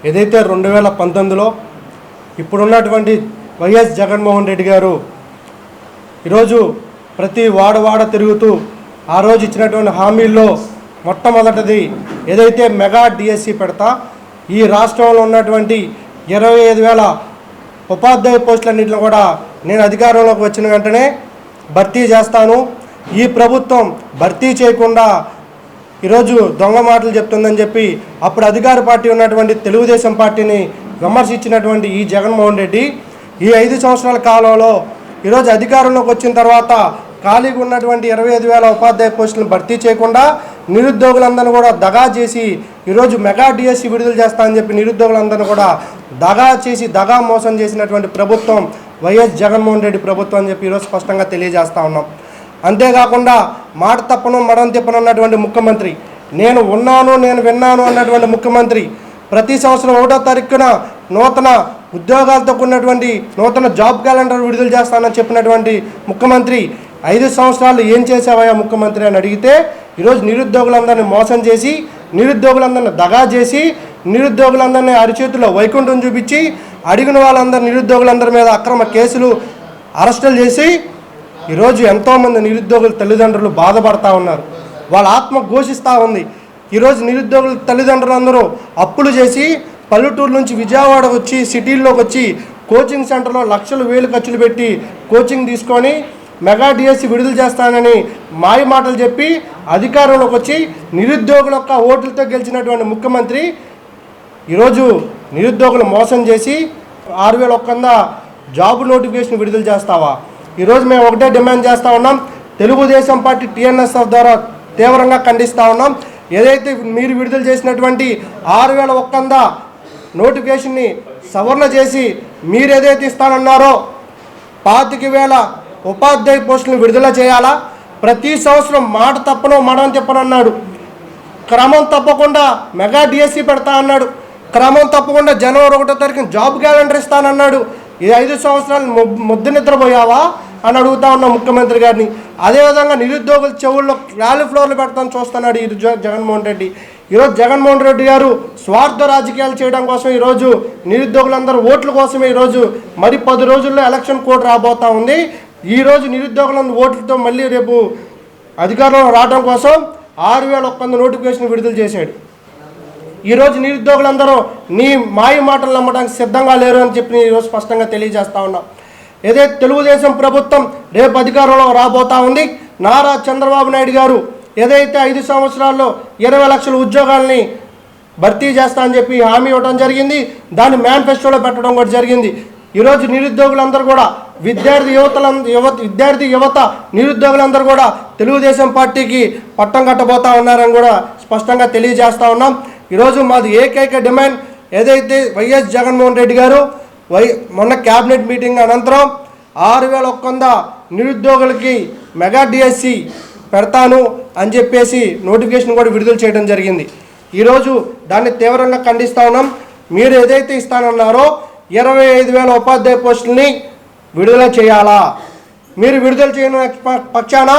ఏదైతే 2019లో ఇప్పుడున్నటువంటి వైఎస్ జగన్మోహన్ రెడ్డి గారు ఈరోజు ప్రతి వాడ తిరుగుతూ ఆ రోజు ఇచ్చినటువంటి హామీల్లో మొట్టమొదటిది ఏదైతే మెగా డిఎస్సి పెడతా ఈ రాష్ట్రంలో ఉన్నటువంటి 25,000 ఉపాధ్యాయ పోస్టులన్నింటిలో కూడా నేను అధికారంలోకి వచ్చిన వెంటనే భర్తీ చేస్తాను. ఈ ప్రభుత్వం భర్తీ చేయకుండా ఈరోజు దొంగ మాటలు చెప్తుందని చెప్పి అప్పుడు అధికార పార్టీ ఉన్నటువంటి తెలుగుదేశం పార్టీని విమర్శించినటువంటి ఈ జగన్మోహన్ రెడ్డి ఈ 5 సంవత్సరాల కాలంలో ఈరోజు అధికారంలోకి వచ్చిన తర్వాత ఖాళీగా ఉన్నటువంటి 25,000 ఉపాధ్యాయ పోస్టులను భర్తీ చేయకుండా నిరుద్యోగులందరినీ కూడా దగా చేసి ఈరోజు మెగా డిఎస్సి విడుదల చేస్తామని చెప్పి నిరుద్యోగులందరినీ కూడా దగా మోసం చేసినటువంటి ప్రభుత్వం వైఎస్ జగన్మోహన్ రెడ్డి ప్రభుత్వం అని చెప్పి ఈరోజు స్పష్టంగా తెలియజేస్తూ ఉన్నాం. అంతేకాకుండా మాట తప్పను మడం తిప్పను అన్నటువంటి ముఖ్యమంత్రి, నేను ఉన్నాను నేను విన్నాను అన్నటువంటి ముఖ్యమంత్రి, ప్రతి సంవత్సరం 1వ తారీఖున నూతన ఉద్యోగాలతో కూడినటువంటి నూతన జాబ్ క్యాలెండర్ విడుదల చేస్తానని చెప్పినటువంటి ముఖ్యమంత్రి 5 సంవత్సరాలు ఏం చేసావయ్యా ముఖ్యమంత్రి అని అడిగితే ఈరోజు నిరుద్యోగులందరినీ మోసం చేసి నిరుద్యోగులందరినీ దగా చేసి నిరుద్యోగులందరినీ అరిచేతుల్లో వైకుంఠం చూపించి అడిగిన వాళ్ళందరూ నిరుద్యోగులందరి మీద అక్రమ కేసులు అరెస్టులు చేసి ఈరోజు ఎంతోమంది నిరుద్యోగుల తల్లిదండ్రులు బాధపడతా ఉన్నారు. వాళ్ళ ఆత్మ ఘోషిస్తూ ఉంది. ఈరోజు నిరుద్యోగుల తల్లిదండ్రులందరూ అప్పులు చేసి పల్లెటూరు నుంచి విజయవాడ వచ్చి సిటీల్లోకి వచ్చి కోచింగ్ సెంటర్లో లక్షలు వేలు ఖర్చులు పెట్టి కోచింగ్ తీసుకొని మెగా డిఎస్సి విడుదల చేస్తానని మాయ మాటలు చెప్పి అధికారంలోకి వచ్చి నిరుద్యోగుల యొక్క ఓట్లతో గెలిచినటువంటి ముఖ్యమంత్రి ఈరోజు నిరుద్యోగులు మోసం చేసి 6,100 జాబ్ నోటిఫికేషన్ విడుదల చేస్తావా? ఈరోజు మేము ఒకటే డిమాండ్ చేస్తూ ఉన్నాం. తెలుగుదేశం పార్టీ టీఎన్ఎస్ఎఫ్ ద్వారా తీవ్రంగా ఖండిస్తూ ఉన్నాం. ఏదైతే మీరు విడుదల చేసినటువంటి 6,100 నోటిఫికేషన్ని సవరణ చేసి మీరు ఏదైతే ఇస్తానన్నారో 25,000 ఉపాధ్యాయ పోస్టులను విడుదల చేయాలా? ప్రతి సంవత్సరం మాట తప్పను మడం తిప్పనన్నాడు. క్రమం తప్పకుండా మెగా డిఎస్సి పెడతా అన్నాడు. క్రమం తప్పకుండా జనవరి 1వ తారీఖున జాబ్ క్యాలెండర్ ఇస్తానన్నాడు. ఈ 5 సంవత్సరాలు ముద్దు నిద్రపోయావా అని అడుగుతా ఉన్న ముఖ్యమంత్రి గారిని. అదేవిధంగా నిరుద్యోగుల చెవుల్లో ర్యాలీ ఫ్లోర్లు పెడతాను చూస్తున్నాడు ఈ జగన్మోహన్ రెడ్డి. ఈరోజు జగన్మోహన్ రెడ్డి గారు స్వార్థ రాజకీయాలు చేయడం కోసం ఈరోజు నిరుద్యోగులందరూ ఓట్ల కోసమే ఈరోజు మరి 10 రోజుల్లో ఎలక్షన్ కోడ్ రాబోతూ ఉంది. ఈరోజు నిరుద్యోగులందరూ ఓట్లతో మళ్ళీ రేపు అధికారంలో రావడం కోసం 6,100 నోటిఫికేషన్ విడుదల చేశాడు. ఈరోజు నిరుద్యోగులందరూ నీ మాయ మాటలు నమ్మడానికి సిద్ధంగా లేరు అని చెప్పి ఈరోజు స్పష్టంగా తెలియజేస్తూ ఉన్నాం. ఏదైతే తెలుగుదేశం ప్రభుత్వం రేపు అధికారంలో రాబోతూ ఉంది, నారా చంద్రబాబు నాయుడు గారు ఏదైతే 5 సంవత్సరాల్లో 20 లక్షల ఉద్యోగాలని భర్తీ చేస్తా అని చెప్పి హామీ ఇవ్వడం జరిగింది. దాన్ని మేనిఫెస్టోలో పెట్టడం కూడా జరిగింది. ఈరోజు నిరుద్యోగులందరూ కూడా విద్యార్థి యువత నిరుద్యోగులందరూ కూడా తెలుగుదేశం పార్టీకి పట్టం కట్టబోతా ఉన్నారని కూడా స్పష్టంగా తెలియజేస్తూ ఉన్నాం. ఈరోజు మాది ఏకైక డిమాండ్ ఏదైతే వైఎస్ జగన్మోహన్ రెడ్డి గారు మొన్న క్యాబినెట్ మీటింగ్ అనంతరం 6,100 నిరుద్యోగులకి మెగా డిఎస్సి పెడతాను అని చెప్పేసి నోటిఫికేషన్ కూడా విడుదల చేయడం జరిగింది. ఈరోజు దాన్ని తీవ్రంగా ఖండిస్తూ ఉన్నాం. మీరు ఏదైతే ఇస్తానన్నారో 25,000 ఉపాధ్యాయ పోస్టుల్ని విడుదల చేయాలా? మీరు విడుదల చేయని పక్షాన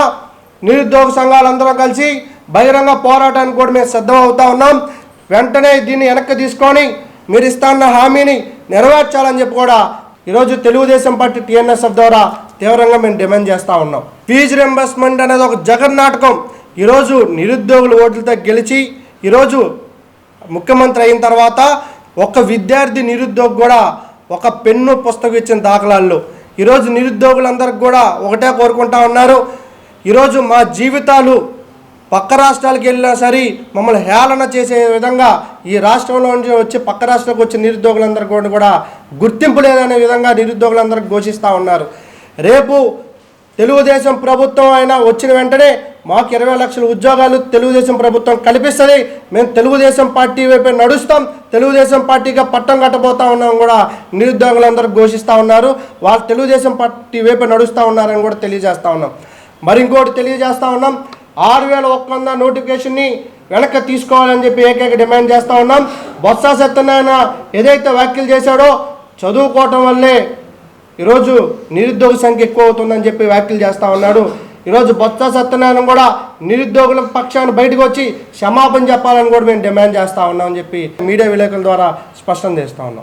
నిరుద్యోగ సంఘాలందరూ కలిసి బహిరంగ పోరాటానికి కూడా మేము సిద్ధం అవుతా ఉన్నాం. వెంటనే దీన్ని వెనక్కి తీసుకొని మీరు ఇస్తాన్న హామీని నెరవేర్చాలని చెప్పి కూడా ఈరోజు తెలుగుదేశం పార్టీ టీఎన్ఎస్ఎఫ్ ద్వారా తీవ్రంగా మేము డిమాండ్ చేస్తూ ఉన్నాం. ఫీజు రింబర్స్మెంట్ అనేది ఒక జగన్నాటకం. ఈరోజు నిరుద్యోగుల ఓట్లతో గెలిచి ఈరోజు ముఖ్యమంత్రి అయిన తర్వాత ఒక విద్యార్థి నిరుద్యోగి కూడా ఒక పెన్ను పుస్తకం ఇచ్చిన దాఖలాల్లో ఈరోజు నిరుద్యోగులందరికీ కూడా ఒకటే కోరుకుంటా ఉన్నారు. ఈరోజు మా జీవితాలు పక్క రాష్ట్రాలకు వెళ్ళినా సరే మమ్మల్ని హేళన చేసే విధంగా ఈ రాష్ట్రంలో నుంచి వచ్చి పక్క రాష్ట్రాలకు వచ్చే నిరుద్యోగులందరికీ కూడా గుర్తింపు లేదనే విధంగా నిరుద్యోగులందరికీ ఘోషిస్తూ ఉన్నారు. రేపు తెలుగుదేశం ప్రభుత్వం అయినా వచ్చిన వెంటనే మాకు 20 లక్షల ఉద్యోగాలు తెలుగుదేశం ప్రభుత్వం కల్పిస్తుంది. మేము తెలుగుదేశం పార్టీ వైపే నడుస్తాం, తెలుగుదేశం పార్టీగా పట్టం కట్టబోతా ఉన్నాం కూడా నిరుద్యోగులందరూ ఘోషిస్తూ ఉన్నారు. వాళ్ళు తెలుగుదేశం పార్టీ వైపే నడుస్తూ ఉన్నారని కూడా తెలియజేస్తూ ఉన్నాం. మరి ఇంకోటి తెలియజేస్తూ ఉన్నాం, 6,100 నోటిఫికేషన్ని వెనక్కి తీసుకోవాలని చెప్పి ఏకైక డిమాండ్ చేస్తూ ఉన్నాం. బొత్స సత్యనారాయణ ఏదైతే వ్యాఖ్యలు చేశాడో చదువుకోవటం వల్లే ఈరోజు నిరుద్యోగ సంఖ్య ఎక్కువ అవుతుందని చెప్పి వ్యాఖ్యలు చేస్తూ ఉన్నాడు. ఈరోజు బొత్స సత్యనారాయణ కూడా నిరుద్యోగుల పక్షాన్ని బయటకు వచ్చి క్షమాపణ చెప్పాలని కూడా మేము డిమాండ్ చేస్తూ ఉన్నామని చెప్పి మీడియా విలేకరుల ద్వారా స్పష్టం చేస్తూ ఉన్నాం.